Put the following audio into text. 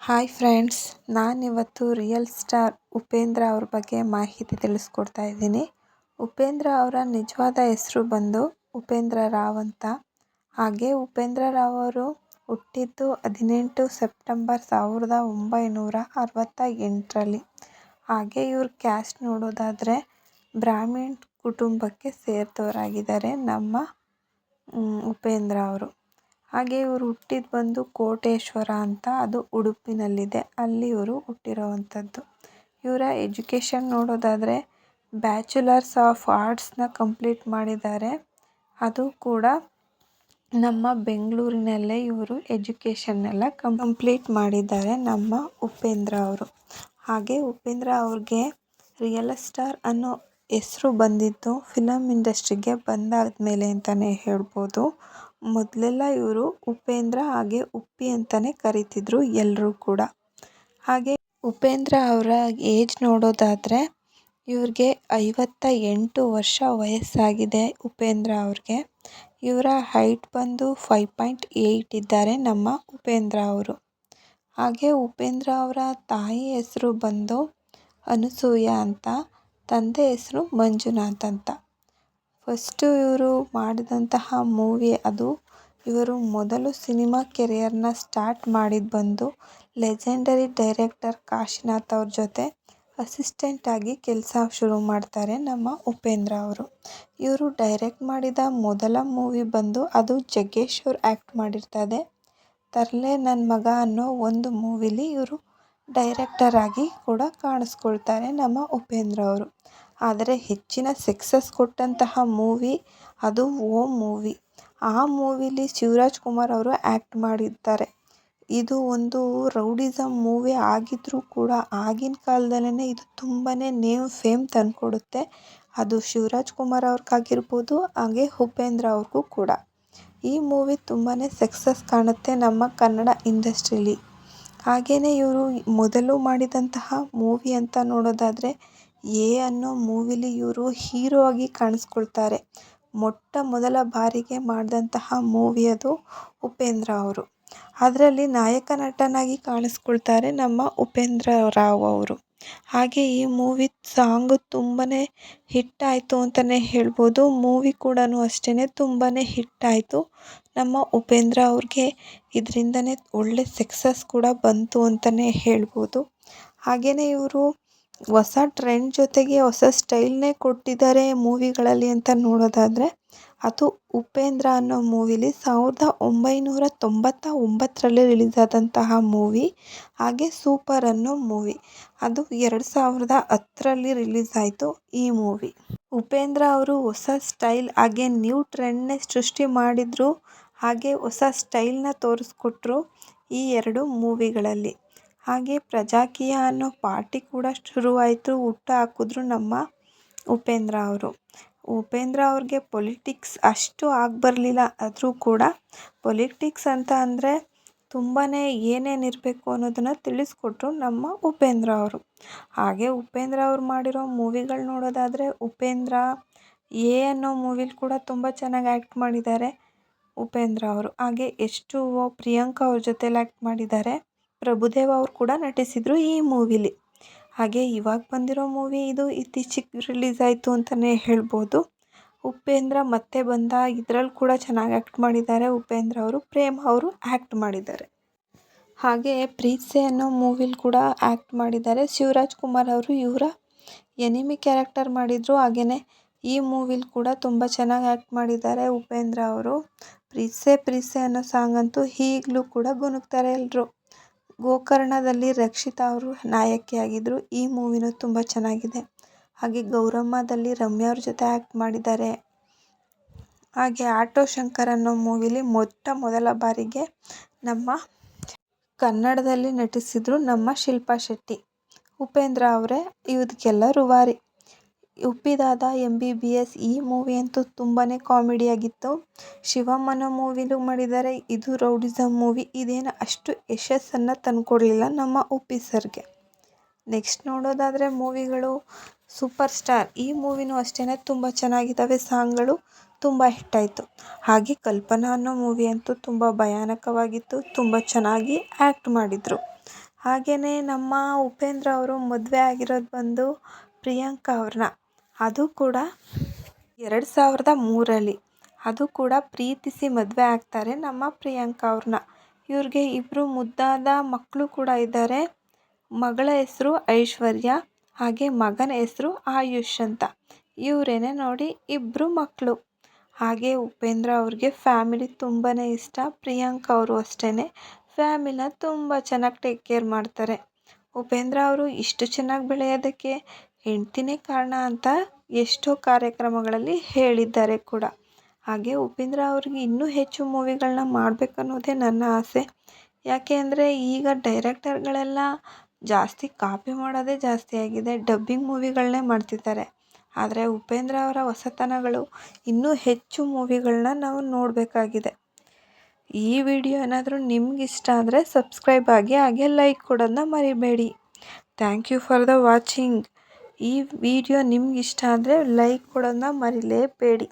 Hi friends, ನಾನಿವತ್ತು real star Upendra ಅವ್ರ ಬಗ್ಗೆ ಮಾಹಿತಿ ತಿಳಿಸ್ಕೊಡ್ತಾ ಇದ್ದೀನಿ. ಉಪೇಂದ್ರ ಅವರ ನಿಜವಾದ ಹೆಸರು ಬಂದು ಉಪೇಂದ್ರ ರಾವ್ ಅಂತ. ಹಾಗೆ ಉಪೇಂದ್ರ ರಾವ್ ಅವರು ಹುಟ್ಟಿದ್ದು 18 ಸೆಪ್ಟೆಂಬರ್ 1968ರಲ್ಲಿ. ಹಾಗೆ ಇವ್ರ ಕ್ಯಾಸ್ಟ್ ನೋಡೋದಾದರೆ ಬ್ರಾಹ್ಮಿಣ್ ಕುಟುಂಬಕ್ಕೆ ಸೇರಿದವರಾಗಿದ್ದಾರೆ ನಮ್ಮ ಉಪೇಂದ್ರ ಅವರು. ಹಾಗೆ ಇವರು ಹುಟ್ಟಿದ್ದು ಬಂದು ಕೋಟೇಶ್ವರ ಅಂತ, ಅದು ಉಡುಪಿನಲ್ಲಿದೆ, ಅಲ್ಲಿ ಇವರು ಹುಟ್ಟಿರೋವಂಥದ್ದು. ಇವರ ಎಜುಕೇಷನ್ ನೋಡೋದಾದರೆ ಬ್ಯಾಚುಲರ್ಸ್ ಆಫ್ ಆರ್ಟ್ಸ್ನ ಕಂಪ್ಲೀಟ್ ಮಾಡಿದ್ದಾರೆ. ಅದು ಕೂಡ ನಮ್ಮ ಬೆಂಗಳೂರಿನಲ್ಲೇ ಇವರು ಎಜುಕೇಷನ್ನೆಲ್ಲ ಕಂಪ್ಲೀಟ್ ಮಾಡಿದ್ದಾರೆ ನಮ್ಮ ಉಪೇಂದ್ರ ಅವರು. ಹಾಗೆ ಉಪೇಂದ್ರ ಅವ್ರಿಗೆ ರಿಯಲ್ ಸ್ಟಾರ್ ಅನ್ನೋ ಹೆಸರು ಬಂದಿದ್ದು ಫಿಲಮ್ ಇಂಡಸ್ಟ್ರಿಗೆ ಬಂದಾದ್ಮೇಲೆ ಅಂತಲೇ ಹೇಳ್ಬೋದು. ಮೊದಲೆಲ್ಲ ಇವರು ಉಪೇಂದ್ರ ಹಾಗೆ ಉಪ್ಪಿ ಅಂತಲೇ ಕರಿತಿದ್ರು ಎಲ್ಲರೂ ಕೂಡ. ಹಾಗೆ ಉಪೇಂದ್ರ ಅವರ ಏಜ್ ನೋಡೋದಾದರೆ ಇವ್ರಿಗೆ 58 ವರ್ಷ ವಯಸ್ಸಾಗಿದೆ ಉಪೇಂದ್ರ ಅವ್ರಿಗೆ. ಇವರ ಹೈಟ್ ಬಂದು 5.8 ಇದ್ದಾರೆ ನಮ್ಮ ಉಪೇಂದ್ರ ಅವರು. ಹಾಗೆ ಉಪೇಂದ್ರ ಅವರ ತಾಯಿ ಹೆಸರು ಬಂದು ಅನಸೂಯ ಅಂತ, ತಂದೆ ಹೆಸರು ಮಂಜುನಾಥ್ ಅಂತ. ಫಸ್ಟು ಇವರು ಮಾಡಿದಂತಹ ಮೂವಿ, ಅದು ಇವರು ಮೊದಲು ಸಿನಿಮಾ ಕೆರಿಯರ್ನ ಸ್ಟಾರ್ಟ್ ಮಾಡಿದ್ದು ಬಂದು ಲೆಜೆಂಡರಿ ಡೈರೆಕ್ಟರ್ ಕಾಶಿನಾಥ್ ಅವ್ರ ಜೊತೆ ಅಸಿಸ್ಟೆಂಟ್ ಆಗಿ ಕೆಲಸ ಶುರು ಮಾಡ್ತಾರೆ ನಮ್ಮ ಉಪೇಂದ್ರ ಅವರು. ಇವರು ಡೈರೆಕ್ಟ್ ಮಾಡಿದ ಮೊದಲ ಮೂವಿ ಬಂದು ಅದು ಜಗ್ಗೇಶ್ ಅವ್ರು ಆ್ಯಕ್ಟ್ ಮಾಡಿರ್ತಾರೆ ತರ್ಲೆ ನನ್ನ ಮಗ ಅನ್ನೋ ಒಂದು ಮೂವಿಲಿ ಇವರು ಡೈರೆಕ್ಟರ್ ಆಗಿ ಕೂಡ ಕಾಣಿಸ್ಕೊಳ್ತಾರೆ ನಮ್ಮ ಉಪೇಂದ್ರ ಅವರು. ಆದರೆ ಹೆಚ್ಚಿನ ಸಕ್ಸಸ್ ಕೊಟ್ಟಂತಹ ಮೂವಿ ಅದು ಓಂ ಮೂವಿ. ಆ ಮೂವಿಲಿ ಶಿವರಾಜ್ ಕುಮಾರ್ ಅವರು ಆ್ಯಕ್ಟ್ ಮಾಡಿರ್ತಾರೆ. ಇದು ಒಂದು ರೌಡಿಸಮ್ ಮೂವಿ ಆಗಿದ್ರೂ ಕೂಡ ಆಗಿನ ಕಾಲದಲ್ಲೇ ಇದು ತುಂಬಾ ಫೇಮ್ ತಂದುಕೊಡುತ್ತೆ. ಅದು ಶಿವರಾಜ್ ಕುಮಾರ್ ಅವ್ರಿಗಾಗಿರ್ಬೋದು, ಹಾಗೆ ಉಪೇಂದ್ರ ಅವ್ರಿಗೂ ಕೂಡ. ಈ ಮೂವಿ ತುಂಬಾ ಸಕ್ಸಸ್ ಕಾಣುತ್ತೆ ನಮ್ಮ ಕನ್ನಡ ಇಂಡಸ್ಟ್ರೀಲಿ. ಹಾಗೆಯೇ ಇವರು ಮೊದಲು ಮಾಡಿದಂತಹ ಮೂವಿ ಅಂತ ನೋಡೋದಾದರೆ ಎ ಅನ್ನೋ ಮೂವಿಲಿ ಇವರು ಹೀರೋ ಆಗಿ ಕಾಣಿಸ್ಕೊಳ್ತಾರೆ. ಮೊಟ್ಟ ಮೊದಲ ಬಾರಿಗೆ ಮಾಡಿದಂತಹ ಮೂವಿ ಅದು ಉಪೇಂದ್ರ ಅವರು. ಅದರಲ್ಲಿ ನಾಯಕ ನಟನಾಗಿ ಕಾಣಿಸ್ಕೊಳ್ತಾರೆ ನಮ್ಮ ಉಪೇಂದ್ರ ರಾವ್ ಅವರು. ಹಾಗೆ ಈ ಮೂವಿ ಸಾಂಗು ತುಂಬಾ ಹಿಟ್ ಆಯಿತು ಅಂತಲೇ ಹೇಳ್ಬೋದು. ಮೂವಿ ಕೂಡ ಅಷ್ಟೇ ತುಂಬಾ ಹಿಟ್ ಆಯಿತು. ನಮ್ಮ ಉಪೇಂದ್ರ ಅವ್ರಿಗೆ ಇದರಿಂದನೇ ಒಳ್ಳೆ ಸಕ್ಸಸ್ ಕೂಡ ಬಂತು ಅಂತಲೇ ಹೇಳ್ಬೋದು. ಹಾಗೆಯೇ ಇವರು ಹೊಸ ಟ್ರೆಂಡ್ ಜೊತೆಗೆ ಹೊಸ ಸ್ಟೈಲ್ನೇ ಕೊಟ್ಟಿದ್ದಾರೆ ಮೂವಿಗಳಲ್ಲಿ ಅಂತ ನೋಡೋದಾದರೆ ಅದು ಉಪೇಂದ್ರ ಅನ್ನೋ ಮೂವಿಲಿ 1999ರಲ್ಲಿ ರಿಲೀಸ್ ಆದಂತಹ ಮೂವಿ. ಹಾಗೆ ಸೂಪರ್ ಅನ್ನೋ ಮೂವಿ ಅದು 2010ರಲ್ಲಿ ರಿಲೀಸ್ ಆಯಿತು ಈ ಮೂವಿ. ಉಪೇಂದ್ರ ಅವರು ಹೊಸ ಸ್ಟೈಲ್ ಹಾಗೆ ನ್ಯೂ ಟ್ರೆಂಡ್ನೇ ಸೃಷ್ಟಿ ಮಾಡಿದರು. ಹಾಗೆ ಹೊಸ ಸ್ಟೈಲ್ನ ತೋರಿಸ್ಕೊಟ್ರು ಈ ಎರಡು ಮೂವಿಗಳಲ್ಲಿ. ಹಾಗೆ ಪ್ರಜಾಕೀಯ ಅನ್ನೋ ಪಾರ್ಟಿ ಕೂಡ ಶುರುವಾಯಿತು, ಹುಟ್ಟು ಹಾಕಿದ್ರು ನಮ್ಮ ಉಪೇಂದ್ರ ಅವರು. ಉಪೇಂದ್ರ ಅವ್ರಿಗೆ ಪೊಲಿಟಿಕ್ಸ್ ಅಷ್ಟು ಬರಲಿಲ್ಲ, ಆದರೂ ಕೂಡ ಪೊಲಿಟಿಕ್ಸ್ ಅಂತ ಅಂದರೆ ತುಂಬಾ ಏನೇನಿರಬೇಕು ಅನ್ನೋದನ್ನು ತಿಳಿಸ್ಕೊಟ್ರು ನಮ್ಮ ಉಪೇಂದ್ರ ಅವರು. ಹಾಗೆ ಉಪೇಂದ್ರ ಅವ್ರು ಮಾಡಿರೋ ಮೂವಿಗಳು ನೋಡೋದಾದರೆ ಉಪೇಂದ್ರ ಎ ಅನ್ನೋ ಮೂವಿಲಿ ಕೂಡ ತುಂಬ ಚೆನ್ನಾಗಿ ಆ್ಯಕ್ಟ್ ಮಾಡಿದ್ದಾರೆ ಉಪೇಂದ್ರ ಅವರು. ಹಾಗೆ ಪ್ರಿಯಾಂಕಾ ಅವ್ರ ಜೊತೆಲಿ ಆ್ಯಕ್ಟ್ ಮಾಡಿದ್ದಾರೆ. ಪ್ರಭುದೇವ ಅವರು ಕೂಡ ನಟಿಸಿದರು ಈ ಮೂವಿಲಿ. ಹಾಗೆ ಇವಾಗ ಬಂದಿರೋ ಮೂವಿ ಇದು ಇತ್ತೀಚೆಗೆ ರಿಲೀಸ್ ಆಯಿತು ಅಂತಲೇ ಹೇಳ್ಬೋದು. ಉಪೇಂದ್ರ ಮತ್ತೆ ಬಂದ ಇದರಲ್ಲಿ ಕೂಡ ಚೆನ್ನಾಗಿ ಆ್ಯಕ್ಟ್ ಮಾಡಿದ್ದಾರೆ ಉಪೇಂದ್ರ ಅವರು. ಪ್ರೇಮ್ ಅವರು ಆ್ಯಕ್ಟ್ ಮಾಡಿದ್ದಾರೆ. ಹಾಗೆ ಪ್ರೀತ್ಸೆ ಅನ್ನೋ ಮೂವಿಲಿ ಕೂಡ ಆ್ಯಕ್ಟ್ ಮಾಡಿದ್ದಾರೆ. ಶಿವರಾಜ್ ಕುಮಾರ್ ಅವರು ಇವರ ಎನಿಮಿ ಕ್ಯಾರೆಕ್ಟರ್ ಮಾಡಿದರು. ಹಾಗೆಯೇ ಈ ಮೂವಿಲಿ ಕೂಡ ತುಂಬ ಚೆನ್ನಾಗಿ ಆ್ಯಕ್ಟ್ ಮಾಡಿದ್ದಾರೆ ಉಪೇಂದ್ರ ಅವರು. ಪ್ರೀತ್ಸೆ ಅನ್ನೋ ಸಾಂಗ್ ಅಂತೂ ಈಗಲೂ ಕೂಡ ಗುನುಗ್ತಾರೆ ಎಲ್ಲರೂ. ಗೋಕರ್ಣದಲ್ಲಿ ರಕ್ಷಿತಾ ಅವರು ನಾಯಕಿಯಾಗಿದ್ದರು. ಈ ಮೂವಿನೂ ತುಂಬ ಚೆನ್ನಾಗಿದೆ. ಹಾಗೆ ಗೌರಮ್ಮದಲ್ಲಿ ರಮ್ಯಾ ಅವ್ರ ಜೊತೆ ಆ್ಯಕ್ಟ್ ಮಾಡಿದ್ದಾರೆ. ಹಾಗೆ ಆಟೋ ಶಂಕರ್ ಅನ್ನೋ ಮೂವಿಲಿ ಮೊದಲ ಬಾರಿಗೆ ನಮ್ಮ ಕನ್ನಡದಲ್ಲಿ ನಟಿಸಿದರು ನಮ್ಮ ಶಿಲ್ಪಾ ಶೆಟ್ಟಿ. ಉಪೇಂದ್ರ ಅವರೇ ಇದಕ್ಕೆಲ್ಲ ರೂವಾರಿ. ಉಪ್ಪಿದಾದ MBBS ಈ ಮೂವಿ ಅಂತೂ ತುಂಬಾ ಕಾಮಿಡಿಯಾಗಿತ್ತು. ಶಿವಮ್ ಅನ್ನೋ ಮೂವಿಲೂ ಮಾಡಿದ್ದಾರೆ. ಇದು ರೌಡಿಸಮ್ ಮೂವಿ. ಇದೇನು ಅಷ್ಟು ಯಶಸ್ಸನ್ನು ತಂದುಕೊಡ್ಲಿಲ್ಲ ನಮ್ಮ ಉಪ್ಪಿ ಸರ್ಗೆ. ನೆಕ್ಸ್ಟ್ ನೋಡೋದಾದರೆ ಮೂವಿಗಳು ಸೂಪರ್ ಸ್ಟಾರ್. ಈ ಮೂವಿನೂ ಅಷ್ಟೇ ತುಂಬ ಚೆನ್ನಾಗಿದ್ದಾವೆ. ಸಾಂಗ್ಗಳು ತುಂಬ ಹಿಟ್ಟಾಯಿತು. ಹಾಗೆ ಕಲ್ಪನಾ ಅನ್ನೋ ಮೂವಿ ಅಂತೂ ತುಂಬ ಭಯಾನಕವಾಗಿತ್ತು. ತುಂಬ ಚೆನ್ನಾಗಿ ಆ್ಯಕ್ಟ್ ಮಾಡಿದರು. ಹಾಗೆಯೇ ನಮ್ಮ ಉಪೇಂದ್ರ ಅವರು ಮದುವೆ ಆಗಿರೋದು ಬಂದು ಪ್ರಿಯಾಂಕಾ ಅವ್ರನ್ನ. ಅದು ಕೂಡ 2003ರಲ್ಲಿ. ಅದು ಕೂಡ ಪ್ರೀತಿಸಿ ಮದುವೆ ಆಗ್ತಾರೆ ನಮ್ಮ ಪ್ರಿಯಾಂಕಾ ಅವ್ರನ್ನ. ಇವ್ರಿಗೆ ಇಬ್ಬರು ಮುದ್ದಾದ ಮಕ್ಕಳು ಕೂಡ ಇದ್ದಾರೆ. ಮಗಳ ಹೆಸರು ಐಶ್ವರ್ಯ, ಹಾಗೆ ಮಗನ ಹೆಸರು ಆಯುಷ್ ಅಂತ. ಇವರೇನೆ ನೋಡಿ ಇಬ್ಬರು ಮಕ್ಕಳು. ಹಾಗೆ ಉಪೇಂದ್ರ ಅವ್ರಿಗೆ ಫ್ಯಾಮಿಲಿ ತುಂಬಾ ಇಷ್ಟ. ಪ್ರಿಯಾಂಕಾ ಅವರು ಅಷ್ಟೇ, ಫ್ಯಾಮಿಲಿನ ತುಂಬ ಚೆನ್ನಾಗಿ ಟೇಕ್ ಕೇರ್ ಮಾಡ್ತಾರೆ. ಉಪೇಂದ್ರ ಅವರು ಇಷ್ಟು ಚೆನ್ನಾಗಿ ಬೆಳೆಯೋದಕ್ಕೆ ಹೆಂಡ್ತಿನೇ ಕಾರಣ ಅಂತ ಎಷ್ಟೋ ಕಾರ್ಯಕ್ರಮಗಳಲ್ಲಿ ಹೇಳಿದ್ದಾರೆ ಕೂಡ. ಹಾಗೆ ಉಪೇಂದ್ರ ಅವ್ರಿಗೆ ಇನ್ನೂ ಹೆಚ್ಚು ಮೂವಿಗಳನ್ನ ಮಾಡಬೇಕನ್ನೋದೇ ನನ್ನ ಆಸೆ. ಯಾಕೆ ಅಂದರೆ ಈಗ ಡೈರೆಕ್ಟರ್ಗಳೆಲ್ಲ ಜಾಸ್ತಿ ಕಾಪಿ ಮಾಡೋದೇ ಜಾಸ್ತಿ ಆಗಿದೆ, ಡಬ್ಬಿಂಗ್ ಮೂವಿಗಳನ್ನೇ ಮಾಡ್ತಿದ್ದಾರೆ. ಆದರೆ ಉಪೇಂದ್ರ ಅವರ ಹೊಸತನಗಳು ಇನ್ನೂ ಹೆಚ್ಚು ಮೂವಿಗಳನ್ನ ನಾವು ನೋಡಬೇಕಾಗಿದೆ. ಈ ವಿಡಿಯೋ ಏನಾದರೂ ನಿಮ್ಗೆ ಇಷ್ಟ ಆದರೆ ಸಬ್ಸ್ಕ್ರೈಬ್ ಆಗಿ, ಹಾಗೆ ಲೈಕ್ ಕೊಡೋದನ್ನ ಮರಿಬೇಡಿ. Thank you for the watching. ಈ ವಿಡಿಯೋ ನಿಮ್ಗೆ ಇಷ್ಟ ಆದರೆ ಲೈಕ್ ಕೊಡೋದನ್ನ ಮರಿಲೇಬೇಡಿ.